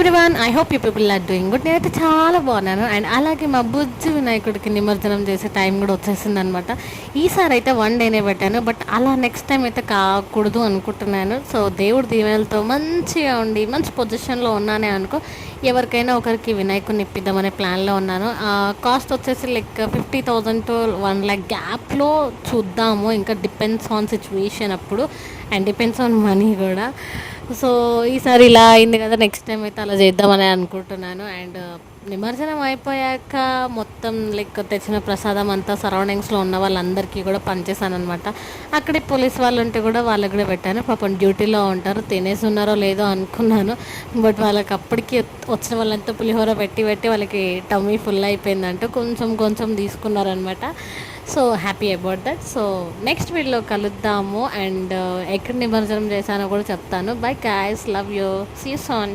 Everyone, I hope you people are doing good. నేనైతే చాలా బాగున్నాను. అండ్ అలాగే మా బుజ్జి వినాయకుడికి నిమజ్జనం చేసే టైం కూడా వచ్చేసింది అనమాట. ఈసారి అయితే 1 డేనే పెట్టాను, బట్ అలా నెక్స్ట్ టైం అయితే కాకూడదు అనుకుంటున్నాను. సో దేవుడి దీవెనలతో మంచిగా ఉండి మంచి పొజిషన్లో ఉన్నానే అనుకో, ఎవరికైనా ఒకరికి వినాయకుడిని ఇప్పిద్దామనే ప్లాన్లో ఉన్నాను. కాస్ట్ వచ్చేసి లైక్ 50,000 to 1 lakh గ్యాప్లో చూద్దాము. ఇంకా డిపెండ్స్ ఆన్ సిచ్యువేషన్ అప్పుడు, అండ్ డిపెండ్స్ ఆన్ మనీ కూడా. సో ఈసారి ఇలా అయింది కదా, నెక్స్ట్ టైం అయితే అలా చేద్దామని అనుకుంటున్నాను. అండ్ నిమజ్జనం అయిపోయాక మొత్తం లైక్ తెచ్చిన ప్రసాదం అంతా సరౌండింగ్స్లో ఉన్న వాళ్ళందరికీ కూడా పనిచేశాను అనమాట. అక్కడే పోలీస్ వాళ్ళు ఉంటే కూడా వాళ్ళకి కూడా పెట్టాను. పాపం డ్యూటీలో ఉంటారు, తినేసి ఉన్నారో లేదో అనుకున్నాను. బట్ వాళ్ళకి అప్పటికి వచ్చిన వాళ్ళంతా పులిహోర పెట్టి పెట్టి వాళ్ళకి టమ్మీ ఫుల్ అయిపోయిందంటూ కొంచెం కొంచెం తీసుకున్నారనమాట. So happy about that. So next వీడియోలో కలుద్దాము. అండ్ ఎక్కడ నిమజ్జనం చేశానో కూడా చెప్తాను. Bye guys, love you, see you soon.